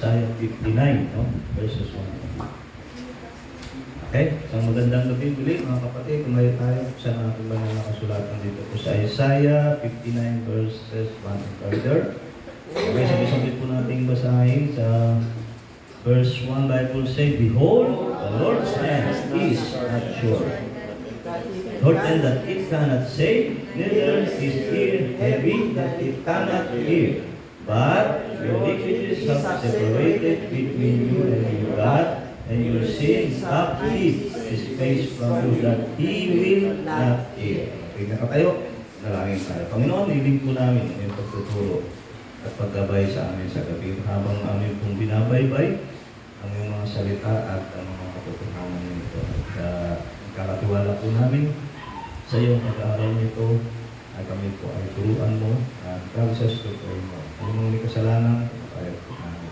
Isaiah 59, no? Verses 1. Okay? Isang magandang gabi ulit, mga kapatid. Kumayo tayo sa ating banal na kasulatan dito po sa Isaiah 59 verses 1 and further. Okay, sabay-sabay po nating basahin sa verse 1. Bible say, "Behold, the Lord's hand is not sure, nor then that it cannot save, neither his ear heavy that it cannot hear. But your iniquities have separated between you and your God, and your sins have hid his face from you, that he will not hear." Okay, nakatayo. Nalangin tayo. Panginoon, niling po namin ang iyong pagtuturo at paggabay sa amin sa gabi habang amin pong binabaybay ang iyong mga salita at ang mga katotohanan nito. At kakatiwala po namin sa iyong pag-aaral nito at kami po ay turuan mo at process to pray mo. Kung mga may kasalanan, kaya po namin.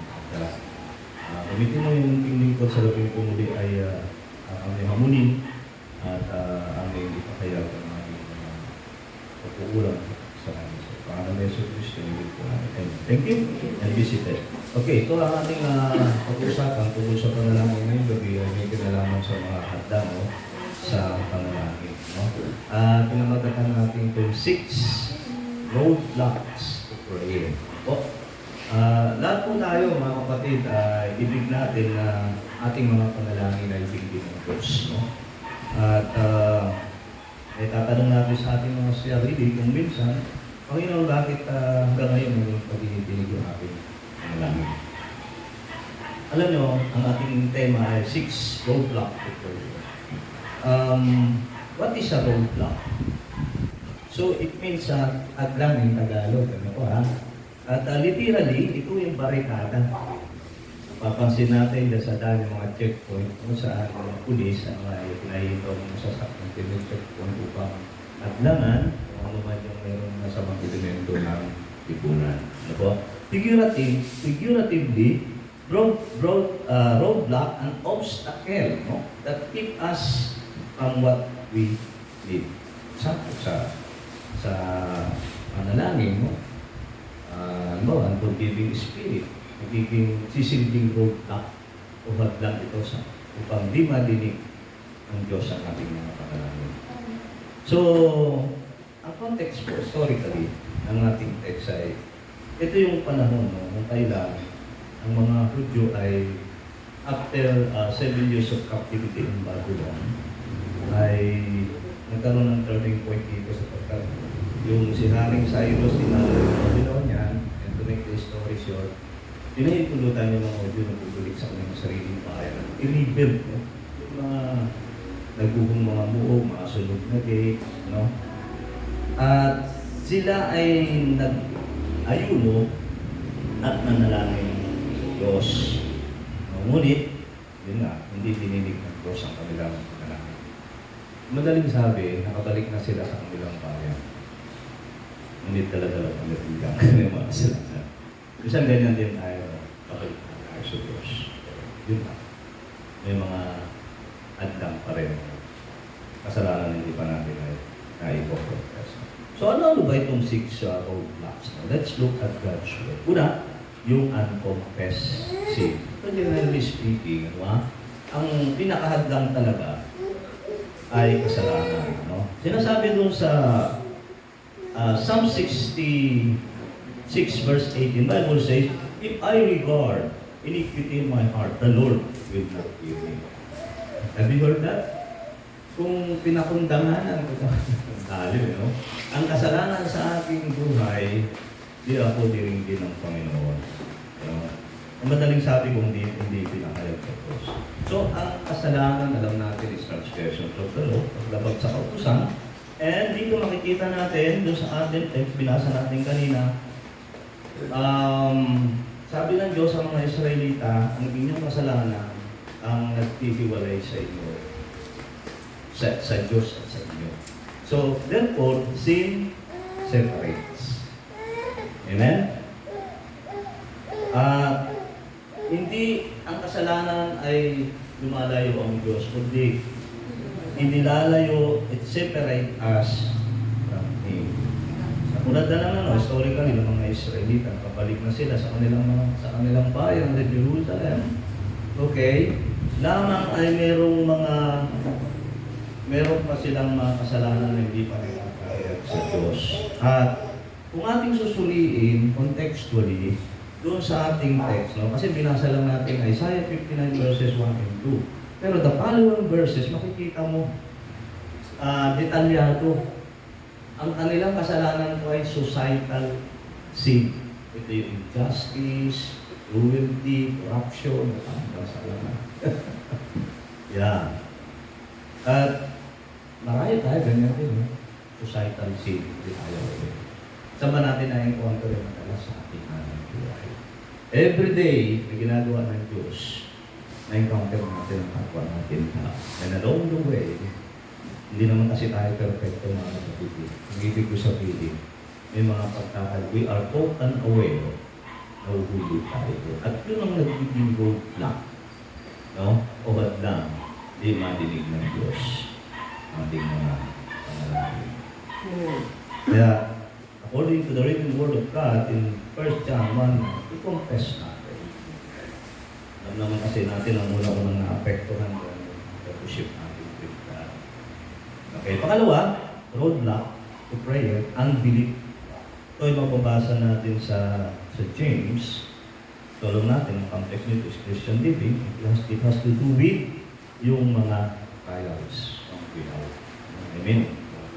Gamitin mo yung munting lingkod sa labing po muli ay kami hamunin at aming ipakayag ang aming pagkukulang sa amin. So, pangalan ng Yesu Cristo, nilip po namin. Thank you and be seated. Okay, ito ang ating pag-usapan tungkol sa panalangin ngayong gabi ay may kinalaman sa mga handa sa panalangin. No? Pinamagatan natin ito 6 roadblocks to prayer. Lahat po tayo, mga kapatid, ibig natin na ating mga panalangin ay ibigin ng Diyos. No? At ay tatanong natin sa ating mga sarili kung minsan, Panginoon, bakit hanggang ngayon yung pag-ibig yung ating panalangin? Alam nyo, ang ating tema ay 6 roadblock to prayer. What is a roadblock? So, it means aglang in Tagalog. Ano po, ha? At literally, ito yung barikada. Papansin natin dyan sa dami mga checkpoint kung saan mga pulis ang pinahintong sasakang checkpoint upang aglangan kung ano man yung mayroong masamang elemento ng lipunan. Ano po? Figuratively, roadblock, an obstacle, no? That keep us from what we need. Sa panalangin, no? Ang forgiving spirit, nagiging sisilbing roadblock o hadlang ito upang di madinig ng Diyos ang ating mga panalangin. So, ang context po, historically, ng ating text ay, ito yung panahon nung kailan ang mga Hudyo ay, after 7 years of captivity in Babylon, ay nagkaroon ng turning point dito sapagkat yung si Haring Cyrus, dinala yung Babylonian, and to make the story short, pinahintulutan yung mga Hudyo na pubulik sa kanyang sariling bayan. I-rebuild, no? Yung mga nagugong mga muog, mga sunog na gate, no? At sila ay nag-ayuno at nanalangin ng Diyos. Ngunit, yun nga, hindi dininig ng Diyos ang kanilang panalangin. Madaling sabi, nakabalik na sila sa kanilang bayan. Ngunit dala-dala ang natigang kanilang mga kasalanan. Isang ganyan din tayo, kapag tayo sa Diyos. Yun na. May mga adlang pa rin. Kasalanan hindi pa natin ay naipoprotest. So ano ba itong 6 roadblocks? Let's look at God's word. Una, yung unconfessed sin. Generally speaking, ang pinakahadlang talaga ay kasalanan. No? Sinasabi dun sa Psalm 66 verse 18, Bible says, "If I regard iniquity in my heart, the Lord will not hear me." Have you heard that? Kung pinakundanganan ko no? Ang kasalanan sa aking buhay, di ako diring din ng Panginoon. Ang madaling sabi kung hindi pinakayag sa Diyos. So, ang kasalanan, alam natin, is transgression of the law, paglabag sa kautusan. And dito makikita natin, doon sa ating text, binasa natin kanina, sabi ng Diyos sa mga Israelita, ang inyong kasalanan ang nagtihiwalay sa inyo, sa Diyos at sa inyo. So, therefore, sin separates. Amen? Hindi ang kasalanan ay lumalayo ang Diyos, kundi inilalayo, it separate us from Him. Tulad na ng historically ng mga Israelita, kapalik na sila sa kanilang bayan sa Jerusalem. Okay? Lamang ay meron pa silang mga kasalanan na hindi pa nakakaya sa Diyos. At kung ating susuliin contextually, doon sa ating text, no? Kasi binasa lang natin Isaiah 59 verses 1 and 2. Pero the following verses, makikita mo, detalyado. Ang kanilang kasalanan ko ay societal sin. Ito yung injustice, cruelty, corruption, ang kasalanan. Yeah. At marami tayo, ganyan din, no? Societal sin. Hindi tayo ulit. Saan ba natin na-encounter yung madalas sa ating hanang buhay? Every day, may ginagawa ng Diyos, na-encounter natin ang kapwa natin. And along the way, hindi naman kasi tayo perfecto mga kapatid. Ang ibig ko sabihin, may mga pagkakal, we are caught unaware, nahuhuli tayo. At yun ang nagiging roadblock, no? O hadlang, di madinig ng Diyos ang ating mga panalangin. Kaya, according to the written word of God in 1 John 1, i-confess natin. Alam naman kasi natin ang unang naapektuhan ng fellowship natin with God. Okay, pangalawa, roadblock to prayer, unbelief. Ito ay mababasa natin sa James. Tulong natin, ang context nito is Christian living. It has to do with yung mga trials ng buhay. Amen.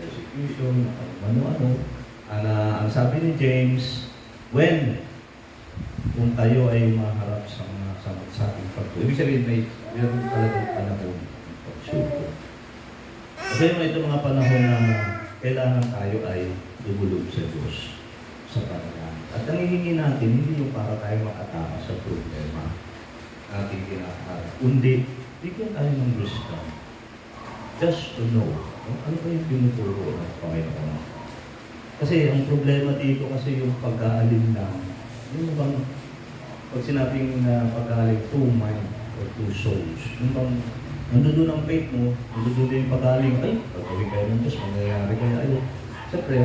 Persecution, ano-ano. Ang sabi ni James, kung tayo ay maharap sa mga sa ating pagtuo. Ibig sabihin, mayroon talagang panahon ng pagsuko. Kasi ito mga panahon na kailangan tayo ay lumulog sa Diyos sa panalangin. At ang hihingi natin, hindi yung para tayo makatama sa problema na ating kinakaharap. Kundi, bigyan tayo ng wisdom. Just to know, ano ba yung tinuturo ng Panginoon? Kasi ang problema dito kasi yung pag-aalim lang. Yung bang, pag sinabing pag-aalim, two mind or two souls. Yung bang, nandoon ang faith mo, nandoon din yung pag-aalim, ay, pag-awin kayo ng Diyos, mangyayari kayo. Ay, siyempre,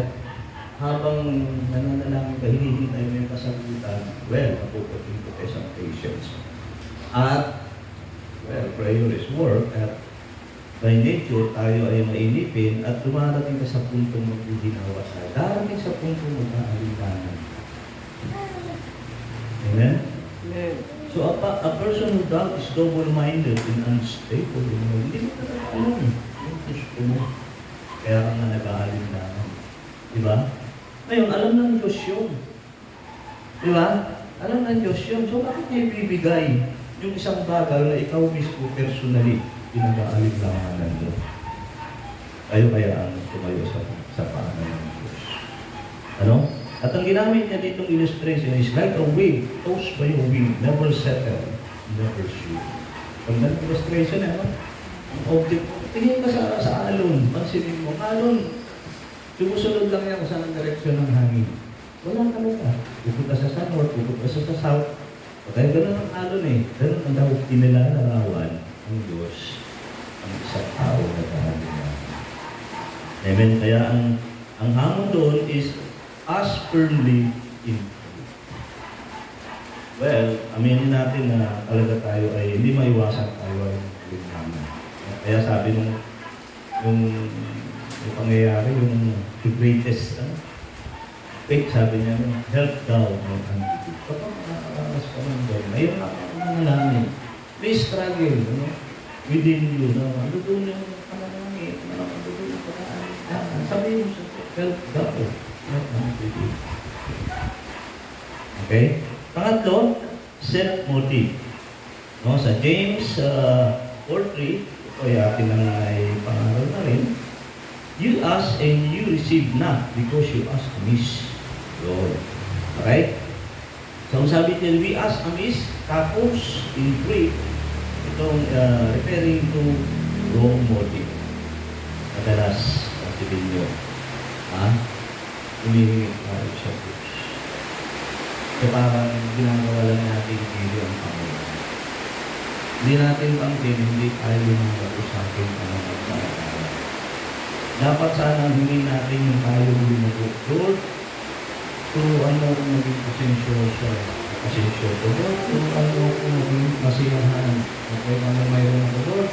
habang nananalangin ka, hinihintay mo yung kasagutan, well, napuputin ko tayo sa patience. At, well, prayer is work, at by nature, tayo ay mainipin at dumarating ka sa puntong maghihinawa tayo. Darating sa puntong mag-aalibanan. Amen? Amen. So, a person who doubts is double-minded and unstable. Hindi mo talaga alam yung gusto mo. Kaya ka nga nag-aalibanan. Diba? Ngayon, alam ng Diyos yun. Diba? Alam ng Diyos yun. So, bakit niya ibibigay yung isang bagay na ikaw mismo personally pinag-aalinlangan nyo? Tayo kaya ang tumayo sa paanan ng Diyos. Ano? At ang ginamit niya ditong illustration is like a wave, tossed by a wind, never settle, never shoot. Pag nag-illustration, ano? Ang object, tingin ka sa alon, pansinin mo, alon, sumusunod lang yan kung saan ang direksyon ng hangin. Wala talaga. Pupunta sa north, pupunta sa south. Kaya gano'n ang alon eh. Gano'n ang daw kinilalarawan ang Diyos, ang isang tao na kahalingan. Amen. Kaya ang hamon doon is as firmly in truth. Well, aminin natin na talaga tayo ay hindi maiwasan tayo ay linhaman. Kaya sabi yung pangyayari, yung the greatest faith, sabi niya, help thou my unbelief. Kapag nakakaranas ka ng doon, ayun na ang namin. Please struggle, within you, ano doon yung panalangin, ano doon yung panalangin. Sabi mo sa help thou my unbelief. Okay? Pangatlo, self-motive. No, sa James 4:3, ito ay akin na ay pangaral na rin. You ask and you receive not because you ask amiss. Lord. Okay? So, sabi niya, we ask amiss, tapos in Greek, itong referring to wrong motive. Madalas, sabihin nyo, humihingi tayo sa Diyos. So, parang ginagawa lang natin hindi ang Panginoon. Hindi natin pangkin, hindi tayo lumagawa sa ating Panginoon. Dapat sana hingin natin yung tayo lumagawa. Lord, Turuan mo akong maging pasensyoso, Lord. Turuan mo akong maging masiyahan. Okay, ano mayroon ako, Lord.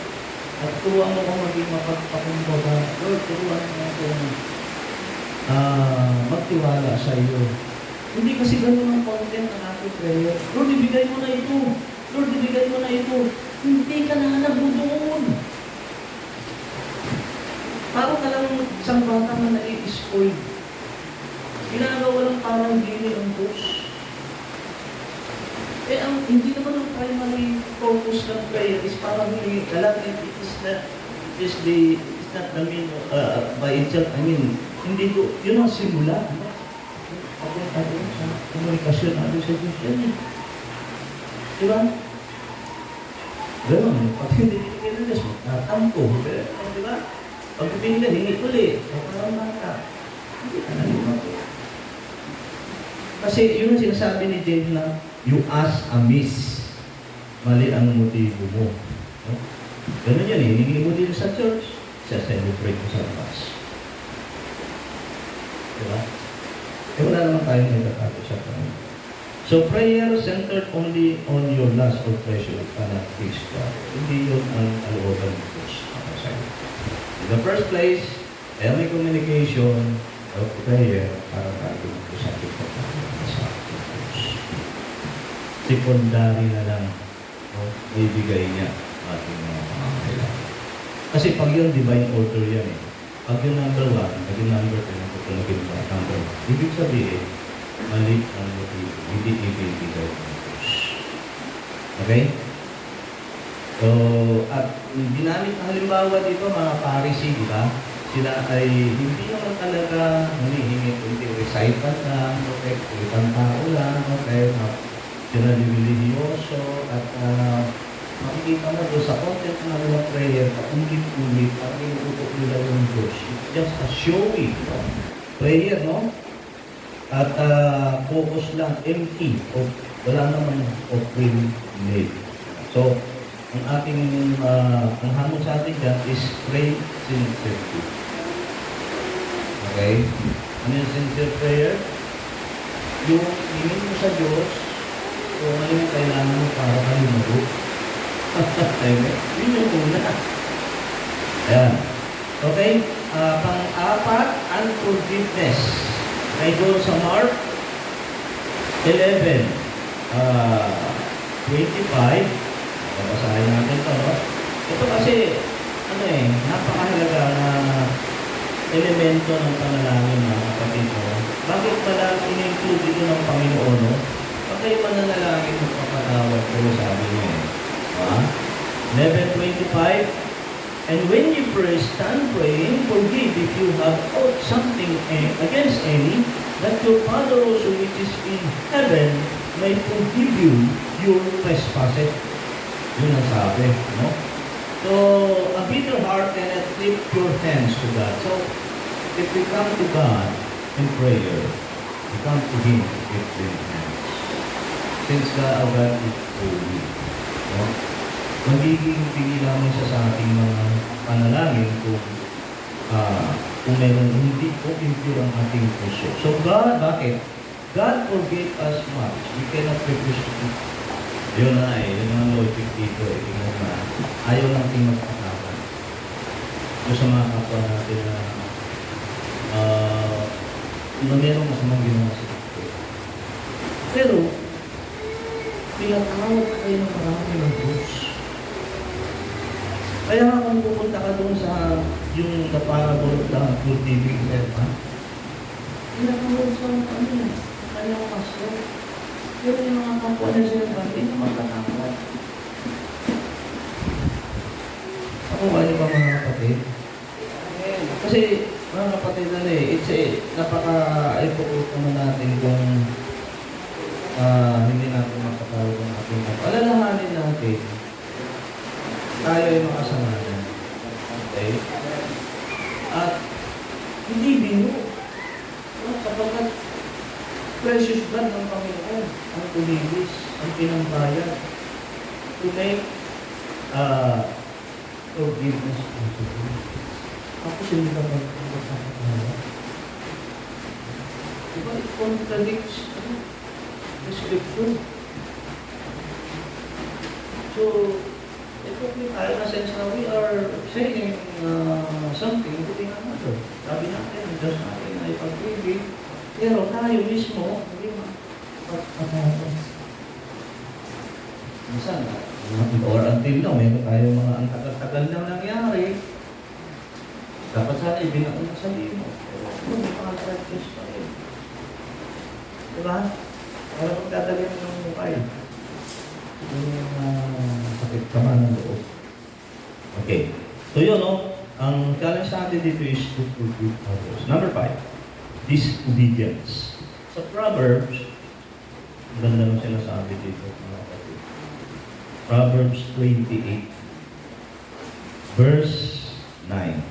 At turuan mo akong maging mapagpakumbaga. Lord, turuan mo akong magtiwala sa iyo. Hindi kasi ganun ang content ng ating prayer. Lord, ibigay mo na ito. Lord, ibigay mo na ito. Hindi ka nahanap mo doon. Parang ka lang isang bata na nai-spoil. Ginagawa lang parang gini ang Diyos. Hindi naman ang primary purpose ng prayer is parang hindi lang, it is not the mean by itself. I mean, hindi ko, yun ang simula. Papunta doon sa komunikasyon natin sa Diyos yan eh. Diba? Ganun, pag hindi ng Diyos, tatampo. Diba? Pag pinigyan, hingi ulit. Parang mata. Hindi ka nalimato. Kasi yun ang sinasabi ni James na, you ask amiss. Mali ang motibo mo. No? Ganun yan eh. Hiningi mo din sa church, sa-celebrate mo sa Mass. Diba? Wala naman tayong nagkakato sa Panginoon. So, prayer centered only on your last or treasure cannot please God. Hindi yun ang alooban ng Diyos. In the first place, may communication of prayer para tayo sa Diyos. Secondary na lang ibigay niya ating mga pangangailangan. Kasi pag yun, divine order yan eh. Pag yung number 1, pag yung number 2, tutulogin pa number 1. Ibig sabihin, mali ang motibo. Hindi ibigay ng Diyos. Okay? So, at ginamit na halimbawa dito, mga Pharisee, di ba? Sila ay hindi naman talaga humihingi, hindi recital lang, okay? Ibang tao lang, okay? Sila religiyoso at makikita mo doon sa content ng mga prayer, paulit-ulit, at inuutok nila yung Diyos. It's just a showy prayer, no? At focus lang, empty, o wala naman offering made. So, ang ating, ang hamon sa atin dyan is pray sincerely. Okay? Ano yung sincere prayer? Yung hingin mo sa Diyos, kung ano yung kailangan mo para kayo mag-book. Yun yung una. Ayan. Okay? Pang-apat, unforgiveness. Ay doon sa Mark 11, 25, babasahin natin ito, no? Ito kasi, napakahalaga na elemento ng panalangin ng kapatid mo. Bakit pala in-include dito ng Panginoon, no? Pag kayo mananalangin, magpapatawad kayo, sabi niya eh. 11:25, and when you pray, stand praying, forgive if you have owed something against any, that your Father also which is in heaven may forgive you your trespasses. Yun ang sabi, no? So, a bitter heart cannot lift your hands to God. So, if we come to God in prayer, we come to Him with clean hands. Since our God is holy, no? Magiging pili namin siya sa ating mga panalangin kung meron hindi o impure ang ating puso. So, God, bakit? God forgave us much. We cannot refuse to. Yun na yun ang logic dito eh. Tingnan na, ayaw natin magpatakan. Yung sa mga kapwa natin na merong masamang ginawa sa ito. Pero, pinatawag kayo ng marami ng Diyos. Kaya nga kung pupunta ka doon sa yung the parable of the good living servant, pinatawag sa kanyang pastor. Pero yung mga kapwa na servant, hindi magkakakot. Ako ba niyo ba mga kapatid? Kasi mga kapatid it's napaka-ipokot naman natin kung hindi natin makatawag ng ating kapwa. Alalahanin natin, tayo ay makasamahan. Okay? At hindi bino. Kapagkat precious blood ng Panginoon ang tumigis, ang pinambayad to make forgiveness possible. Ako hindi ka magpapakatawa. Diba? It contradicts the scripture. So, ito tayo na sense na we are saying something, putting another. Sabi natin, Diyos natin ay pag-ibig, pero tayo mismo, hindi mapapapapapap. Minsan, or until now, meron tayo mga ang tagal-tagal na nangyari. Dapat sana ibinaon na sa limo. Pero may mga practice pa rin. Diba? Para magdadalhin ng mukay. Yung sakit kama ng loob. Okay. So yun, no? Ang challenge natin dito is to forgive others. Number 5, disobedience. Sa Proverbs, ganda nung sinasabi dito, mga kapatid. Proverbs 28, verse 9.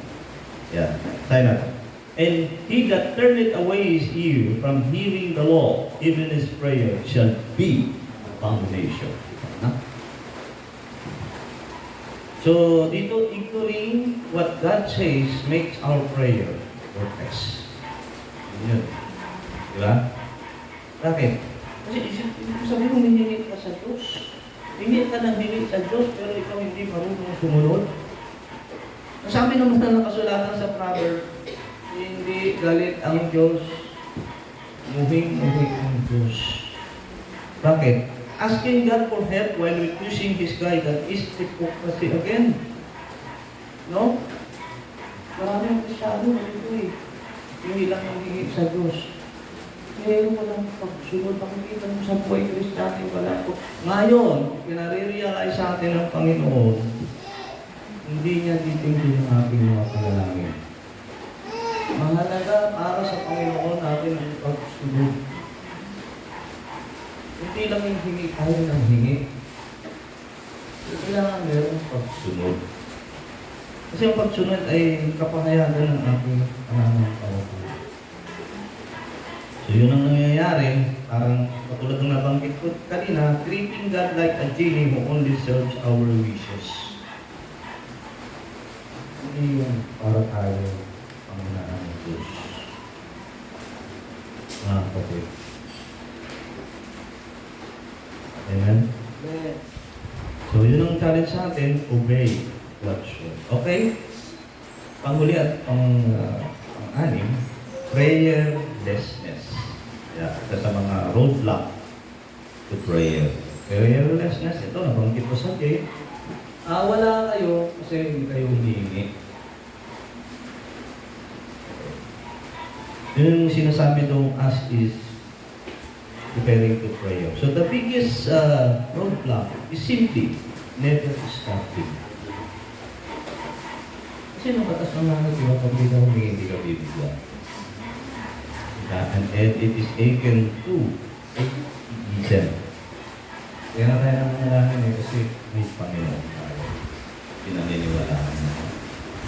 Yeah, tayo natin. And he that turneth away his ear from hearing the law, even his prayer, shall be abomination. Huh? So, dito, ignoring what God says makes our prayer worthless. Yun. Diba? Bakit? Kasi sabi mo, hiningi ka sa Diyos. Hingi ka ng hingi sa Diyos, pero ikaw hindi marunong sumunod. Sabi naman na nakasulatan sa Proverbs, hindi galit ang Diyos, muhing-muhing ang Diyos. Bakit? Asking God for help while refusing His guidance is hypocrisy again. No? Maraming Kristyano ito eh. Hindi lang yung hingit sa Diyos. Pero walang pagsunod. Pakikita mo sa buhay Kristyano, wala po. Ngayon, pinare-realize sa atin ng Panginoon, hindi niya titingin ang ating mga panalangin. Mahalaga para sa Panginoon natin ang pagsunod. Hindi lang yung hingi tayo ng hingi. Kailangan meron pagsunod. Kasi ang pagsunod ay kapangyarihan ng ating pananampalataya. So yun ang nangyayari, parang katulad ng nabanggit ko kanina, treating God like a genie who only serves our wishes. Hindi yung para tayo Panginoon ng Diyos. Mga kapatid. Amen? So, yun ang challenge sa atin, obey God's word. Okay? Panghuli at pang-anim, prayerlessness. Yeah, ito sa mga roadblock to prayer. Prayerlessness, ito, nabanggit ko sa atin. Wala kayo kasi hindi kayo humihingi. Yun yung sinasabi doon as is preparing to prayer. So the biggest roadblock is simply never stopping. Kasi nung batas ng mga diba, pag hindi ka humingi, hindi ka bibigyan. And it is taken to listen. Kaya na tayo naman nalaman kasi may Panginoon tayo. Pinaniniwalaan mo.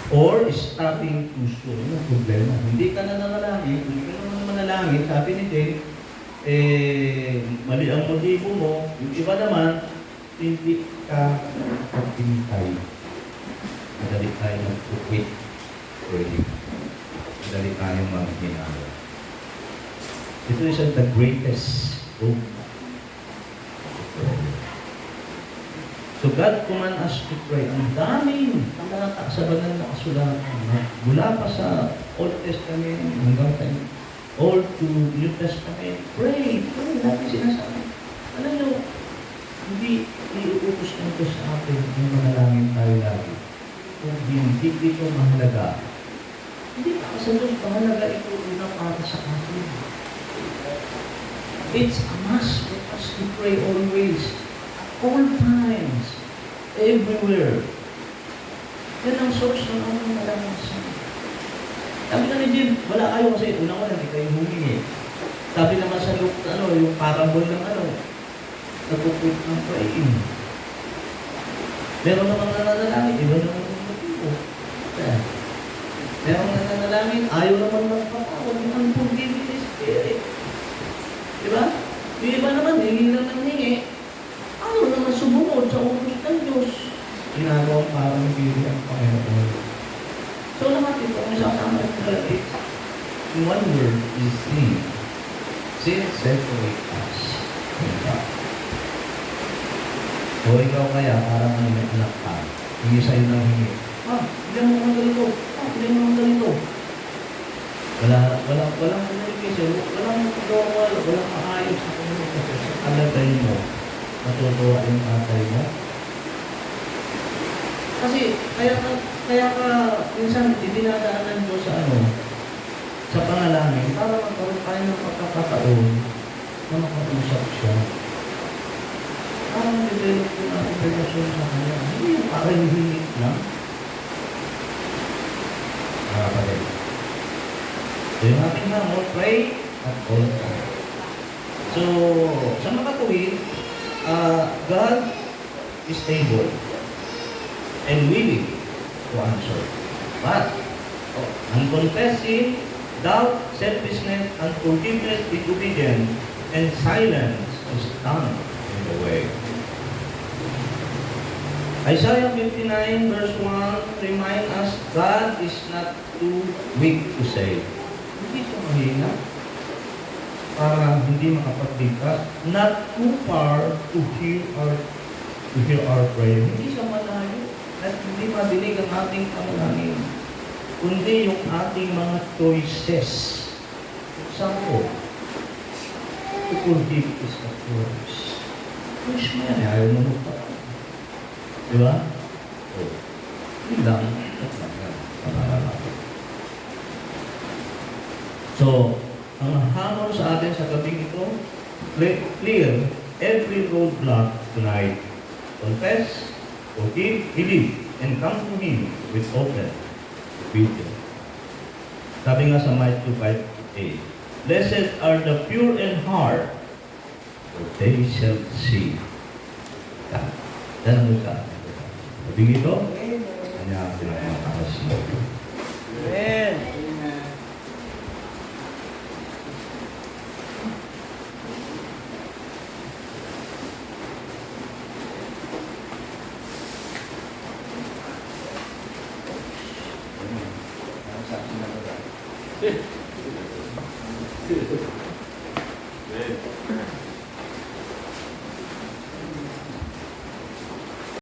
Or stopping too soon. Ano ang problema? Hindi ka na nanalangin, hindi ka naman manalangin. Sabi ni Jane, mali ang motibo mo. Yung iba naman, hindi ka pagpintay. Madali tayo mag-quit. Madali tayo mag-hinalo. Ito is the greatest hope. So God command us to pray. Ang daming talata sa banal na kasulatan. Mula pa sa Old Testament hanggang sa Old to New Testament. Pray. Pray. Lagi sinasabi. Alam nyo, hindi iuutos ng Diyos sa atin yung manalangin tayo lagi. Kung hindi ito mahalaga, hindi pa sa Diyos mahalaga ito una para sa atin. It's a must for us to pray always. All times, everywhere. Yan ang source ng aming malalasan. Sabi na ni Jim, wala kayo kasi unang-una, hindi kayo humingi. Sabi naman sa Luke, yung parable ng nagpupunit ng praying. Meron naman nananalangin, iba naman yung motibo. Meron nananalangin, ayaw naman magpapawag ng forgiving spirit. Diba? Yung iba naman, hindi lang nang hingi. Ayaw naman sumunod sa utos ng Diyos. Ginagawang parang bibig ang Panginoon. So lahat ito, kung isasama ito talaga, one word is sin. Sin separate us from God. O ikaw kaya, parang may anak ka, hindi sa'yo nang hingi. Bigyan mo ng ganito. Bigyan mo ng ganito. Walang communication, walang normal, walang maayos na communication. Sa kalagay mo, matutuwa yung tatay mo. Kasi, kaya ka, minsan, dinadaanan mo sa panalangin, para magkaroon tayo ng pagkakataon na makausap siya. Para mag-develop yung ating relasyon sa kanya. Hindi yung pakahihingit lang. Kapatid. So yung ating hamon, pray at all time. So, sa mga tuwid, God is able and willing to answer. But, unconfessing, doubt, selfishness, unforgiveness, disobedience, and silence is stand in the way. Isaiah 59 verse 1 remind us God is not too weak to save. Hindi siya mahina para hindi makapagligtas. Not too far to hear our prayer. Hindi siya malayo at hindi madinig ang ating panalangin. Kundi yung ating mga choices. Example, to forgive is a choice. Choice mo yan, ayaw mo magpapalagay. Di ba? Yun lang. So, ang hamon sa atin sa gabing ito, clear every roadblock tonight. Confess, forgive, believe, and come to Him with open obedience. Sabi nga sa Micah 2:5-8, blessed are the pure in heart, for they shall see God. Yan ang sa atin. Sabi ito, kanya pinapakakas mo. Amen. Amen.